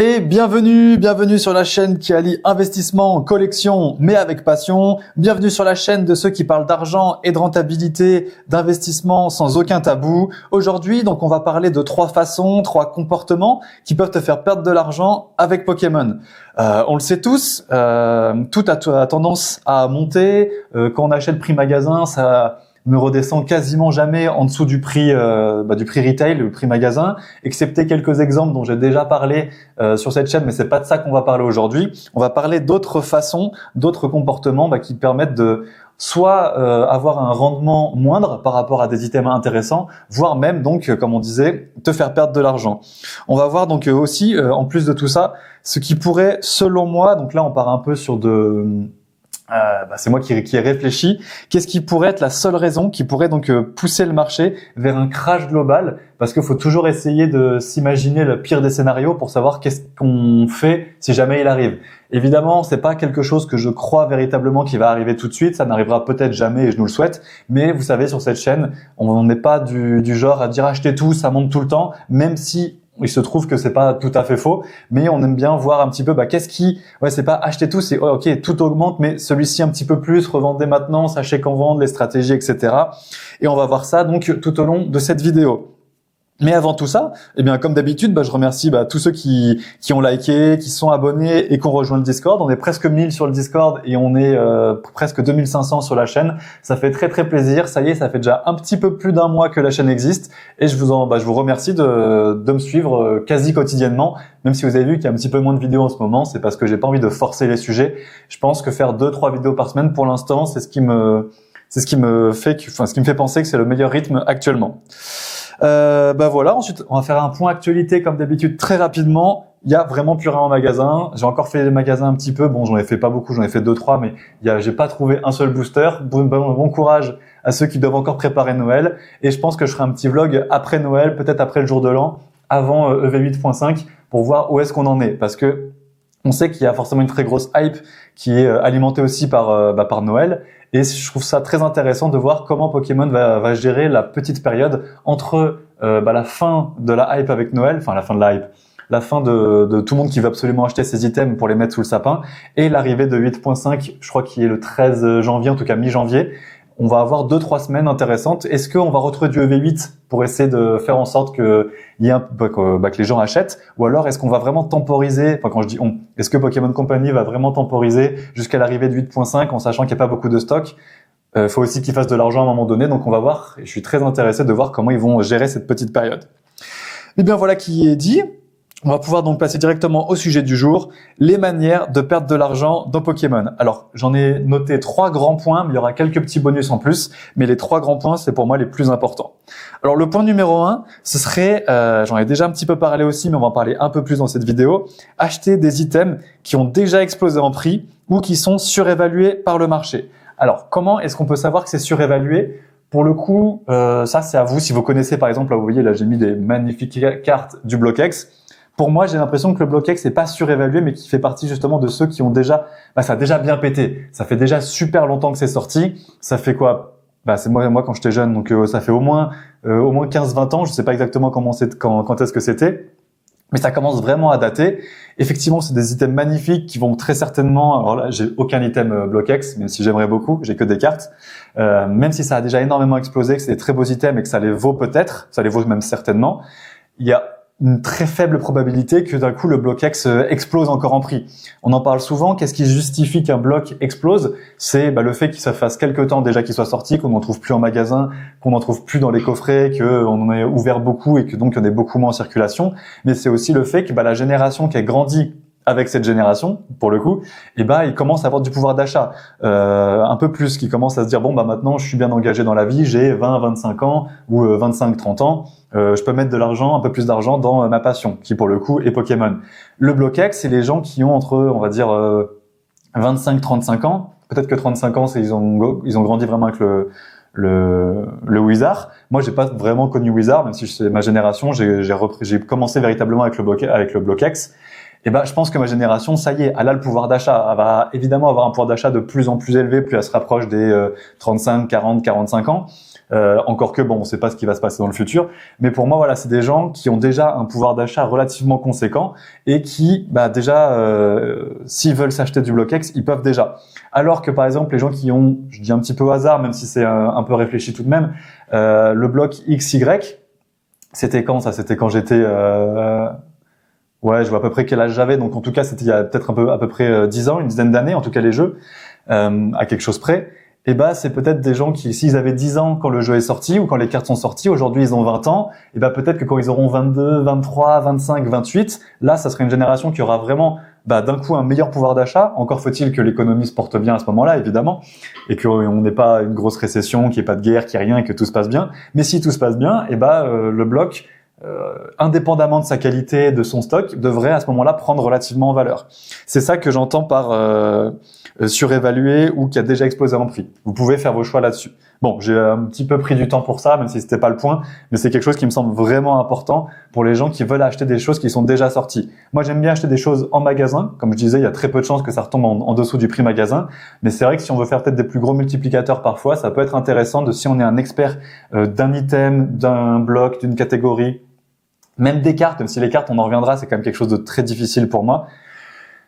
Et bienvenue sur la chaîne qui allie investissement, collection, mais avec passion. Bienvenue sur la chaîne de ceux qui parlent d'argent et de rentabilité, d'investissement sans aucun tabou. Aujourd'hui, donc, on va parler de 3 façons, 3 comportements qui peuvent te faire perdre de l'argent avec Pokémon. On le sait tous, tout a tendance à monter. Quand on achète prix magasin, ça ne redescend quasiment jamais en dessous du prix retail, le prix magasin, excepté quelques exemples dont j'ai déjà parlé sur cette chaîne, mais c'est pas de ça qu'on va parler aujourd'hui. On va parler d'autres façons, d'autres comportements qui permettent de soit avoir un rendement moindre par rapport à des items intéressants, voire même donc, comme on disait, te faire perdre de l'argent. On va voir donc aussi, en plus de tout ça, ce qui pourrait, selon moi, donc là on part un peu sur c'est moi qui ai réfléchi. Qu'est-ce qui pourrait être la seule raison qui pourrait donc pousser le marché vers un crash global? Parce qu'il faut toujours essayer de s'imaginer le pire des scénarios pour savoir qu'est-ce qu'on fait si jamais il arrive. Évidemment, c'est pas quelque chose que je crois véritablement qui va arriver tout de suite. Ça n'arrivera peut-être jamais et je nous le souhaite. Mais vous savez, sur cette chaîne, on n'est pas du genre à dire achetez tout, ça monte tout le temps, même si il se trouve que c'est pas tout à fait faux, mais on aime bien voir un petit peu, c'est pas acheter tout, c'est ok, tout augmente, mais celui-ci un petit peu plus, revendez maintenant, sachez qu'en vendre, les stratégies, etc. Et on va voir ça donc tout au long de cette vidéo. Mais avant tout ça, comme d'habitude, je remercie tous ceux qui ont liké, qui sont abonnés et qui ont rejoint le Discord. On est presque 1000 sur le Discord et on est presque 2500 sur la chaîne. Ça fait très très plaisir. Ça y est, ça fait déjà un petit peu plus d'un mois que la chaîne existe et je vous remercie de me suivre quasi quotidiennement. Même si vous avez vu qu'il y a un petit peu moins de vidéos en ce moment, c'est parce que j'ai pas envie de forcer les sujets. Je pense que faire 2-3 vidéos par semaine pour l'instant, c'est ce qui me fait penser que c'est le meilleur rythme actuellement. Voilà, ensuite on va faire un point actualité comme d'habitude très rapidement. Il y a vraiment plus rien en magasin. J'ai encore fait les magasins un petit peu. Bon, j'en ai fait pas beaucoup, j'en ai fait 2-3, mais j'ai pas trouvé un seul booster. Bon courage à ceux qui doivent encore préparer Noël. Et je pense que je ferai un petit vlog après Noël, peut-être après le jour de l'an, avant EV8.5 pour voir où est-ce qu'on en est. Parce que on sait qu'il y a forcément une très grosse hype qui est alimentée aussi par Noël. Et je trouve ça très intéressant de voir comment Pokémon va gérer la petite période entre la fin de la hype avec Noël, enfin la fin de la hype, la fin de tout le monde qui veut absolument acheter ses items pour les mettre sous le sapin, et l'arrivée de 8.5, je crois qu'il est le 13 janvier, en tout cas mi-janvier. On va avoir 2-3 semaines intéressantes. Est-ce qu'on va retrouver du EV8 pour essayer de faire en sorte que les gens achètent, ou alors est-ce qu'on va vraiment temporiser, quand je dis on, est-ce que Pokémon Company va vraiment temporiser jusqu'à l'arrivée de 8.5 en sachant qu'il n'y a pas beaucoup de stock? Faut aussi qu'ils fassent de l'argent à un moment donné, donc on va voir, et je suis très intéressé de voir comment ils vont gérer cette petite période. Et bien voilà qui est dit. On va pouvoir donc passer directement au sujet du jour, les manières de perdre de l'argent dans Pokémon. Alors, j'en ai noté 3 grands points, mais il y aura quelques petits bonus en plus, mais les 3 grands points, c'est pour moi les plus importants. Alors, le point numéro 1, ce serait, j'en ai déjà un petit peu parlé aussi, mais on va en parler un peu plus dans cette vidéo, acheter des items qui ont déjà explosé en prix ou qui sont surévalués par le marché. Alors, comment est-ce qu'on peut savoir que c'est surévalué ? Pour le coup, ça c'est à vous. Si vous connaissez par exemple, là vous voyez, là j'ai mis des magnifiques cartes du BlockX. Pour moi, j'ai l'impression que le BlockX n'est pas surévalué, mais qui fait partie justement de ceux qui ont déjà, ça a déjà bien pété. Ça fait déjà super longtemps que c'est sorti. Ça fait quoi? C'est moi quand j'étais jeune, donc ça fait au moins 15-20 ans. Je sais pas exactement quand est-ce que c'était, mais ça commence vraiment à dater. Effectivement, c'est des items magnifiques qui vont très certainement. Alors là, j'ai aucun item BlockX, même si j'aimerais beaucoup, j'ai que des cartes. Même si ça a déjà énormément explosé, que c'est des très beaux items et que ça les vaut peut-être, ça les vaut même certainement. Il y a une très faible probabilité que d'un coup le BlockX explose encore en prix. On en parle souvent. Qu'est-ce qui justifie qu'un bloc explose? C'est le fait qu'il se fasse quelque temps déjà qu'il soit sorti, qu'on n'en trouve plus en magasin, qu'on n'en trouve plus dans les coffrets, qu'on en ait ouvert beaucoup et que donc il y en ait beaucoup moins en circulation. Mais c'est aussi le fait que la génération qui a grandi avec cette génération, pour le coup, il commence à avoir du pouvoir d'achat, un peu plus, qui commence à se dire maintenant je suis bien engagé dans la vie, j'ai 20-25 ans ou 25-30 ans, je peux mettre de l'argent, un peu plus d'argent dans ma passion, qui pour le coup est Pokémon. Le BlockX, c'est les gens qui ont entre, on va dire, 25-35 ans, peut-être que 35 ans, ils ont grandi vraiment avec le Wizard. Moi, j'ai pas vraiment connu Wizard, même si c'est ma génération, j'ai commencé véritablement avec le BlockX. Et ben, je pense que ma génération, ça y est, elle a le pouvoir d'achat. Elle va évidemment avoir un pouvoir d'achat de plus en plus élevé, plus elle se rapproche des 35, 40, 45 ans. Encore que bon, on ne sait pas ce qui va se passer dans le futur. Mais pour moi, voilà, c'est des gens qui ont déjà un pouvoir d'achat relativement conséquent et qui, déjà, s'ils veulent s'acheter du Block-X, ils peuvent déjà. Alors que par exemple, les gens qui ont, je dis un petit peu au hasard, même si c'est un peu réfléchi tout de même, le bloc XY, c'était quand ça? C'était quand j'étais ouais, je vois à peu près quel âge j'avais, donc en tout cas c'était il y a peut-être à peu près 10 ans, une dizaine d'années, en tout cas les jeux, à quelque chose près. Et c'est peut-être des gens qui, s'ils avaient 10 ans quand le jeu est sorti ou quand les cartes sont sorties, aujourd'hui ils ont 20 ans, et peut-être que quand ils auront 22, 23, 25, 28, là ça serait une génération qui aura vraiment d'un coup un meilleur pouvoir d'achat. Encore faut-il que l'économie se porte bien à ce moment-là, évidemment, et qu'on n'ait pas une grosse récession, qu'il n'y ait pas de guerre, qu'il n'y ait rien et que tout se passe bien. Mais si tout se passe bien, le bloc, indépendamment de sa qualité, de son stock, devrait à ce moment-là prendre relativement en valeur. C'est ça que j'entends par surévalué ou qui a déjà explosé en prix. Vous pouvez faire vos choix là-dessus. Bon, j'ai un petit peu pris du temps pour ça, même si c'était pas le point, mais c'est quelque chose qui me semble vraiment important pour les gens qui veulent acheter des choses qui sont déjà sorties. Moi, j'aime bien acheter des choses en magasin. Comme je disais, il y a très peu de chances que ça retombe en dessous du prix magasin, mais c'est vrai que si on veut faire peut-être des plus gros multiplicateurs parfois, ça peut être intéressant si on est un expert d'un item, d'un bloc, d'une catégorie, même des cartes, même si les cartes, on en reviendra, c'est quand même quelque chose de très difficile pour moi.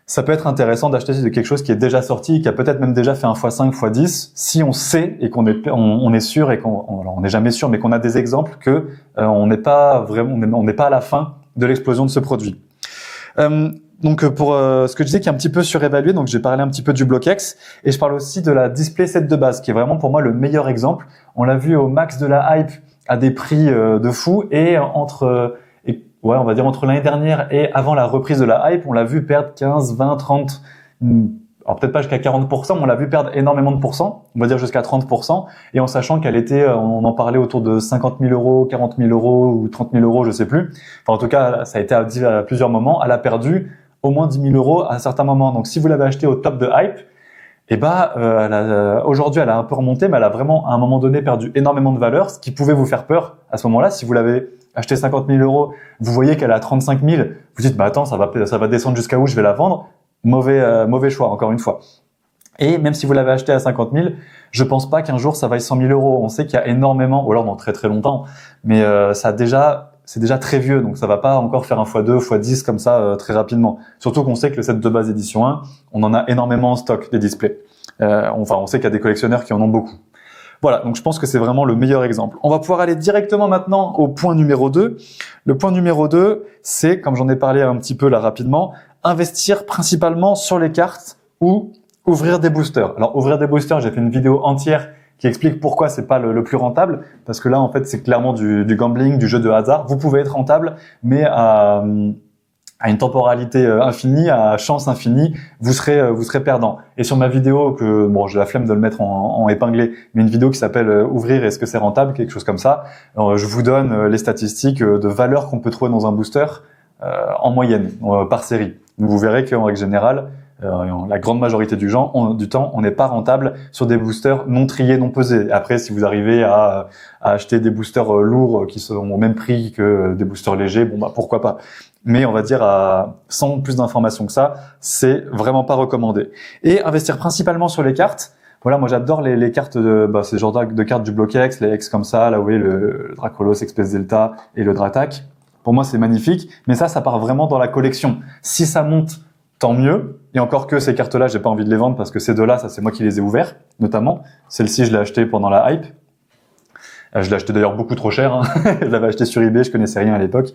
Ça peut être intéressant d'acheter quelque chose qui est déjà sorti, qui a peut-être même déjà fait un x5, x10, si on sait et on est sûr et on n'est jamais sûr, mais qu'on a des exemples que on n'est pas à la fin de l'explosion de ce produit. Donc pour ce que je disais qui est un petit peu surévalué, donc j'ai parlé un petit peu du Block-X et je parle aussi de la Display Set de base, qui est vraiment pour moi le meilleur exemple. On l'a vu au max de la hype à des prix de fou et on va dire entre l'année dernière et avant la reprise de la hype, on l'a vu perdre 15, 20, 30, alors peut-être pas jusqu'à 40%, mais on l'a vu perdre énormément de pourcents, on va dire jusqu'à 30%, et en sachant qu'elle était, on en parlait autour de 50 000 euros, 40 000 euros ou 30 000 euros, je sais plus. Enfin, en tout cas, ça a été dit à plusieurs moments, elle a perdu au moins 10 000 euros à un certain moment. Donc si vous l'avez acheté au top de hype, aujourd'hui elle a un peu remonté, mais elle a vraiment à un moment donné perdu énormément de valeur, ce qui pouvait vous faire peur à ce moment-là. Si vous l'avez acheté 50 000 euros, vous voyez qu'elle est à 35 000, vous dites attends, ça va descendre jusqu'à où je vais la vendre. Mauvais choix, encore une fois. Et même si vous l'avez acheté à 50 000, je pense pas qu'un jour ça vaille 100 000 euros. On sait qu'il y a énormément, ou alors dans très très longtemps, mais c'est déjà très vieux, donc ça va pas encore faire un x2, x10 comme ça très rapidement. Surtout qu'on sait que le set de base édition 1, on en a énormément en stock des displays. On sait qu'il y a des collectionneurs qui en ont beaucoup. Voilà, donc je pense que c'est vraiment le meilleur exemple. On va pouvoir aller directement maintenant au point numéro 2. Le point numéro 2, c'est, comme j'en ai parlé un petit peu là rapidement, investir principalement sur les cartes ou ouvrir des boosters. Alors ouvrir des boosters, j'ai fait une vidéo entière qui explique pourquoi c'est pas le plus rentable, parce que là en fait c'est clairement du gambling, du jeu de hasard. Vous pouvez être rentable, mais à une temporalité infinie, à chance infinie, vous serez perdant. Et sur ma vidéo j'ai la flemme de le mettre en épinglé, mais une vidéo qui s'appelle ouvrir, est-ce que c'est rentable, quelque chose comme ça, je vous donne les statistiques de valeur qu'on peut trouver dans un booster en moyenne par série. Donc vous verrez qu'en règle générale, la grande majorité du temps, on n'est pas rentable sur des boosters non triés, non pesés. Après, si vous arrivez à acheter des boosters lourds qui sont au même prix que des boosters légers, pourquoi pas. Mais on va dire sans plus d'informations que ça, c'est vraiment pas recommandé. Et investir principalement sur les cartes. Voilà, moi j'adore les cartes ces genres de cartes du Block-X, les X comme ça, là vous voyez le Dracolos, Express Delta et le Dratak. Pour moi c'est magnifique, mais ça part vraiment dans la collection. Si ça monte, tant mieux. Et encore que ces cartes-là, j'ai pas envie de les vendre parce que ces deux-là, ça c'est moi qui les ai ouverts, notamment. Celle-ci, je l'ai achetée pendant la hype. Je l'ai achetée d'ailleurs beaucoup trop cher. Je l'avais achetée sur eBay, je connaissais rien à l'époque.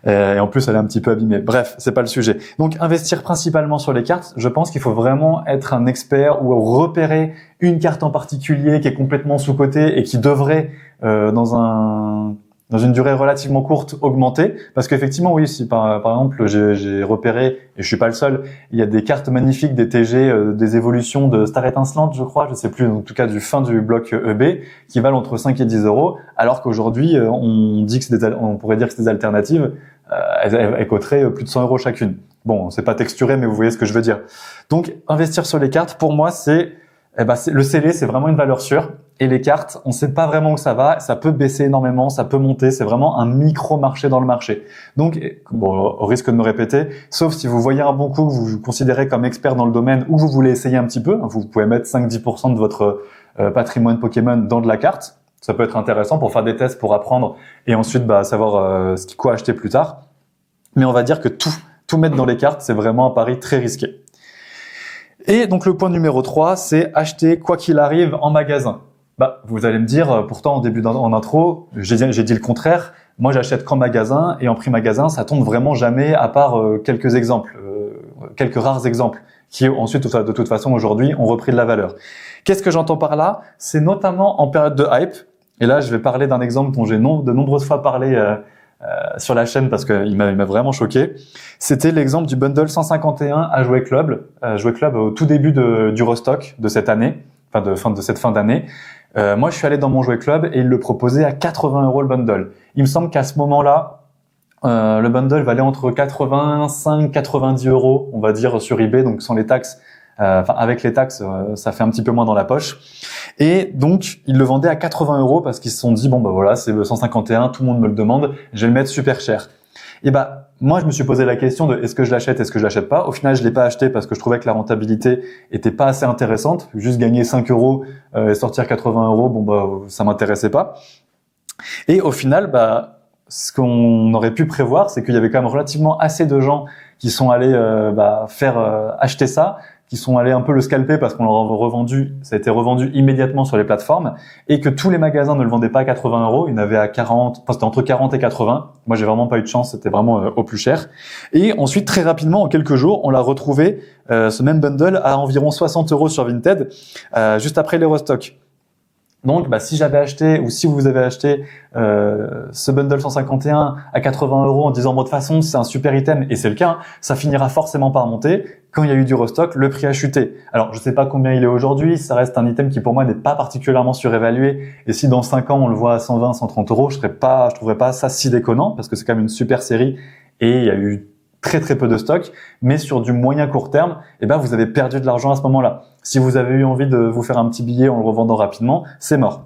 Et en plus, elle est un petit peu abîmée. Bref, c'est pas le sujet. Donc, investir principalement sur les cartes, je pense qu'il faut vraiment être un expert ou repérer une carte en particulier qui est complètement sous-cotée et qui devrait, dans une durée relativement courte, augmenter. Parce qu'effectivement, oui, si par exemple, j'ai repéré, et je suis pas le seul, il y a des cartes magnifiques, des TG, des évolutions de Star Étincelante, je crois, je sais plus, en tout cas du fin du bloc EB, qui valent entre 5 et 10 euros, alors qu'aujourd'hui, on pourrait dire que c'est des alternatives, elles coûteraient plus de 100 euros chacune. Bon, c'est pas texturé, mais vous voyez ce que je veux dire. Donc, investir sur les cartes, pour moi, c'est eh ben, le scellé, c'est vraiment une valeur sûre. Et les cartes, on ne sait pas vraiment où ça va. Ça peut baisser énormément, ça peut monter. C'est vraiment un micro-marché dans le marché. Donc, bon, au risque de me répéter, sauf si vous voyez un bon coup, que vous vous considérez comme expert dans le domaine ou vous voulez essayer un petit peu, vous pouvez mettre 5-10% de votre patrimoine Pokémon dans de la carte. Ça peut être intéressant pour faire des tests, pour apprendre et ensuite savoir quoi acheter plus tard. Mais on va dire que tout mettre dans les cartes, c'est vraiment un pari très risqué. Et donc le point numéro 3, c'est acheter quoi qu'il arrive en magasin. Vous allez me dire, pourtant en intro, j'ai dit le contraire. Moi, j'achète qu'en magasin et en prix magasin, ça tombe vraiment jamais, à part quelques exemples, quelques rares exemples qui ensuite, de toute façon, aujourd'hui, ont repris de la valeur. Qu'est-ce que j'entends par là? C'est notamment en période de hype. Et là, je vais parler d'un exemple dont j'ai de nombreuses fois parlé sur la chaîne parce qu'il m'a vraiment choqué. C'était l'exemple du bundle 151 à Jouet Club. Jouet Club au tout début du restock de cette année, de cette fin d'année. Moi, je suis allé dans mon Jouet Club et il le proposait à 80 € le bundle. Il me semble qu'à ce moment-là, le bundle valait entre 85-90 €, on va dire, sur eBay, donc sans les taxes. Avec les taxes, ça fait un petit peu moins dans la poche. Et donc, ils le vendaient à 80 € parce qu'ils se sont dit, voilà, c'est le 151, tout le monde me le demande, je vais le mettre super cher. Et moi, je me suis posé la question de est-ce que je l'achète, est-ce que je l'achète pas. Au final, je l'ai pas acheté parce que je trouvais que la rentabilité était pas assez intéressante. Juste gagner 5 € et sortir 80 €, ça m'intéressait pas. Et au final, ce qu'on aurait pu prévoir, c'est qu'il y avait quand même relativement assez de gens qui sont allés acheter ça, qui sont allés un peu le scalper parce qu'on leur a revendu, ça a été revendu immédiatement sur les plateformes, et que tous les magasins ne le vendaient pas à 80 €, il y en avait à 40, c'était entre 40 et 80. Moi, j'ai vraiment pas eu de chance, c'était vraiment au plus cher. Et ensuite, très rapidement, en quelques jours, on l'a retrouvé, ce même bundle, à environ 60 € sur Vinted, juste après les restocks. Donc, si j'avais acheté, ou si vous avez acheté ce bundle 151 à 80 € en disant, de toute façon, c'est un super item, et c'est le cas, ça finira forcément par monter. Quand il y a eu du restock, le prix a chuté. Alors, je sais pas combien il est aujourd'hui, ça reste un item qui pour moi n'est pas particulièrement surévalué, et si dans 5 ans on le voit à 120, 130 €, je trouverais pas ça si déconnant, parce que c'est quand même une super série, et il y a eu très très peu de stock, mais sur du moyen court terme, vous avez perdu de l'argent à ce moment-là. Si vous avez eu envie de vous faire un petit billet en le revendant rapidement, c'est mort.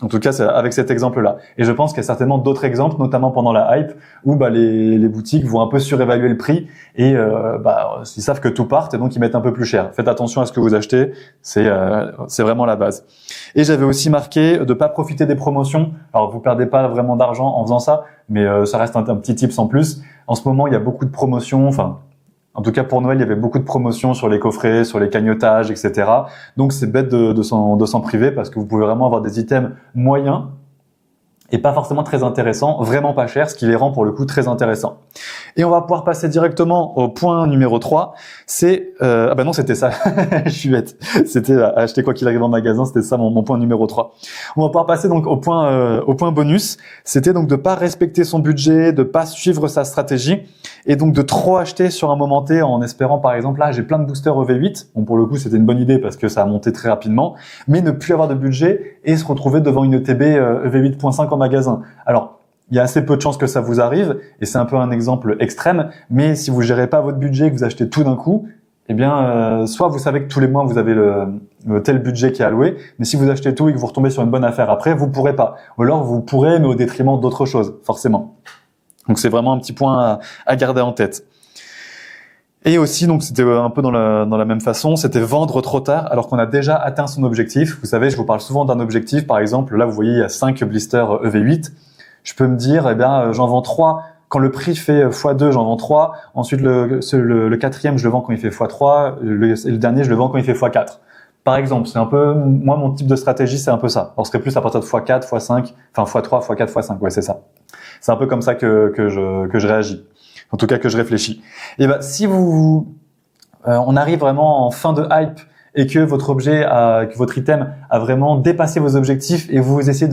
En tout cas, c'est avec cet exemple-là. Et je pense qu'il y a certainement d'autres exemples, notamment pendant la hype, où les boutiques vont un peu surévaluer le prix et ils savent que tout part et donc ils mettent un peu plus cher. Faites attention à ce que vous achetez, c'est vraiment la base. Et j'avais aussi marqué de pas profiter des promotions. Alors vous perdez pas vraiment d'argent en faisant ça, mais ça reste un petit tips en plus. En ce moment, il y a beaucoup de promotions. En tout cas, pour Noël, il y avait beaucoup de promotions sur les coffrets, sur les cagnottages, etc. Donc, c'est bête de s'en priver parce que vous pouvez vraiment avoir des items moyens et pas forcément très intéressants, vraiment pas chers, ce qui les rend pour le coup très intéressants. Et on va pouvoir passer directement au point numéro 3. C'est non, c'était ça. Je suis bête. C'était acheter quoi qu'il arrive en magasin, c'était ça mon point numéro 3. On va pouvoir passer donc au point bonus. C'était donc de pas respecter son budget, de pas suivre sa stratégie et donc de trop acheter sur un moment T en espérant par exemple là, j'ai plein de boosters EV8. Bon, pour le coup, c'était une bonne idée parce que ça a monté très rapidement, mais ne plus avoir de budget et se retrouver devant une ETB EV8.5 en magasin. Alors, il y a assez peu de chances que ça vous arrive, et c'est un peu un exemple extrême, mais si vous gérez pas votre budget, que vous achetez tout d'un coup, soit vous savez que tous les mois vous avez le tel budget qui est alloué, mais si vous achetez tout et que vous retombez sur une bonne affaire après, vous pourrez pas. Ou alors vous pourrez, mais au détriment d'autres choses, forcément. Donc c'est vraiment un petit point à garder en tête. Et aussi, donc c'était un peu dans la même façon, c'était vendre trop tard alors qu'on a déjà atteint son objectif. Vous savez, je vous parle souvent d'un objectif. Par exemple, là vous voyez, il y a 5 blisters EV8. Je peux me dire, j'en vends 3. Quand le prix fait x2, j'en vends 3. Ensuite, le quatrième, je le vends quand il fait x3. Le dernier, je le vends quand il fait x4. Par exemple, c'est un peu, moi, mon type de stratégie, c'est un peu ça. Alors, ce serait plus à partir de x4, x5, enfin x3, x4, x5. Ouais, c'est ça. C'est un peu comme ça que je réagis. En tout cas, que je réfléchis. Et si on arrive vraiment en fin de hype et que que votre item a vraiment dépassé vos objectifs et vous essayez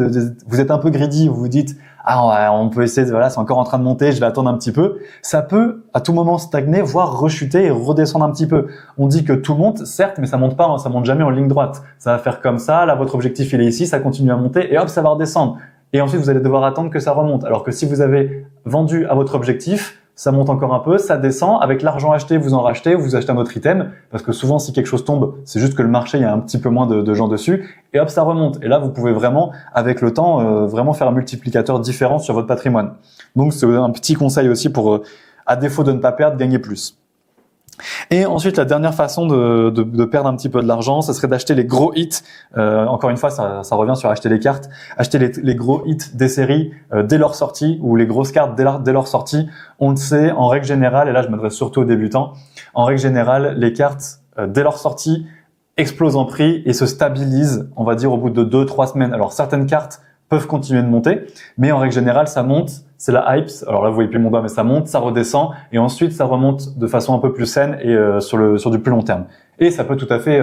vous êtes un peu greedy, vous vous dites, on peut essayer, c'est encore en train de monter, je vais attendre un petit peu. Ça peut, à tout moment, stagner, voire rechuter et redescendre un petit peu. On dit que tout monte, certes, mais ça monte pas, ça monte jamais en ligne droite. Ça va faire comme ça, là, votre objectif, il est ici, ça continue à monter et hop, ça va redescendre. Et ensuite, vous allez devoir attendre que ça remonte. Alors que si vous avez vendu à votre objectif, ça monte encore un peu, ça descend. Avec l'argent acheté, vous en rachetez, vous achetez un autre item. Parce que souvent, si quelque chose tombe, c'est juste que le marché, il y a un petit peu moins de gens dessus. Et hop, ça remonte. Et là, vous pouvez vraiment, avec le temps, vraiment faire un multiplicateur différent sur votre patrimoine. Donc, c'est un petit conseil aussi pour, à défaut de ne pas perdre, gagner plus. Et ensuite, la dernière façon de perdre un petit peu de l'argent, ce serait d'acheter les gros hits. Encore une fois, ça revient sur acheter les cartes. Acheter les gros hits des séries dès leur sortie, ou les grosses cartes dès leur sortie. On le sait, en règle générale, et là je m'adresse surtout aux débutants, en règle générale, les cartes dès leur sortie explosent en prix et se stabilisent, on va dire, au bout de 2-3 semaines. Alors certaines cartes peuvent continuer de monter, mais en règle générale, ça monte, c'est la hype. Alors là, vous voyez plus mon doigt, mais ça monte, ça redescend, et ensuite ça remonte de façon un peu plus saine et sur du plus long terme. Et ça peut tout à fait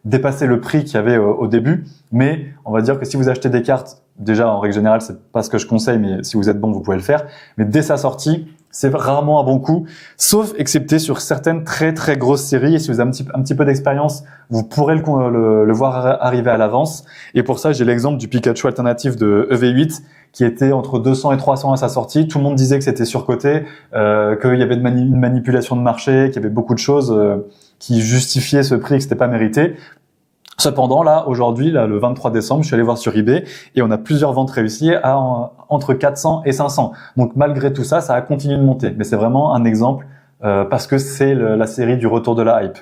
dépasser le prix qu'il y avait au début, mais on va dire que si vous achetez des cartes, déjà en règle générale, c'est pas ce que je conseille, mais si vous êtes bon, vous pouvez le faire. Mais dès sa sortie, c'est rarement un bon coup, sauf excepté sur certaines très très grosses séries. Et si vous avez un petit peu d'expérience, vous pourrez le voir arriver à l'avance. Et pour ça, j'ai l'exemple du Pikachu alternatif de EV8 qui était entre 200 et 300 à sa sortie. Tout le monde disait que c'était surcoté, qu'il y avait une manipulation de marché, qu'il y avait beaucoup de choses qui justifiaient ce prix et que c'était pas mérité. Cependant, là, aujourd'hui, là, le 23 décembre, je suis allé voir sur eBay et on a plusieurs ventes réussies à entre 400 et 500. Donc, malgré tout ça, ça a continué de monter. Mais c'est vraiment un exemple parce que c'est la série du retour de la hype.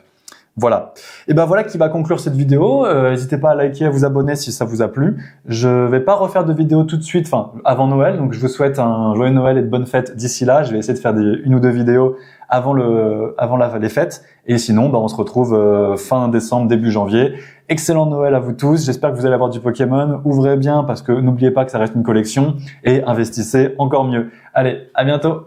Voilà. Et ben voilà qui va conclure cette vidéo. N'hésitez pas à liker, à vous abonner si ça vous a plu. Je vais pas refaire de vidéo tout de suite, avant Noël. Donc je vous souhaite un joyeux Noël et de bonnes fêtes d'ici là. Je vais essayer de faire une ou deux vidéos avant les fêtes. Et sinon, on se retrouve fin décembre, début janvier. Excellent Noël à vous tous. J'espère que vous allez avoir du Pokémon. Ouvrez bien parce que n'oubliez pas que ça reste une collection et investissez encore mieux. Allez, à bientôt.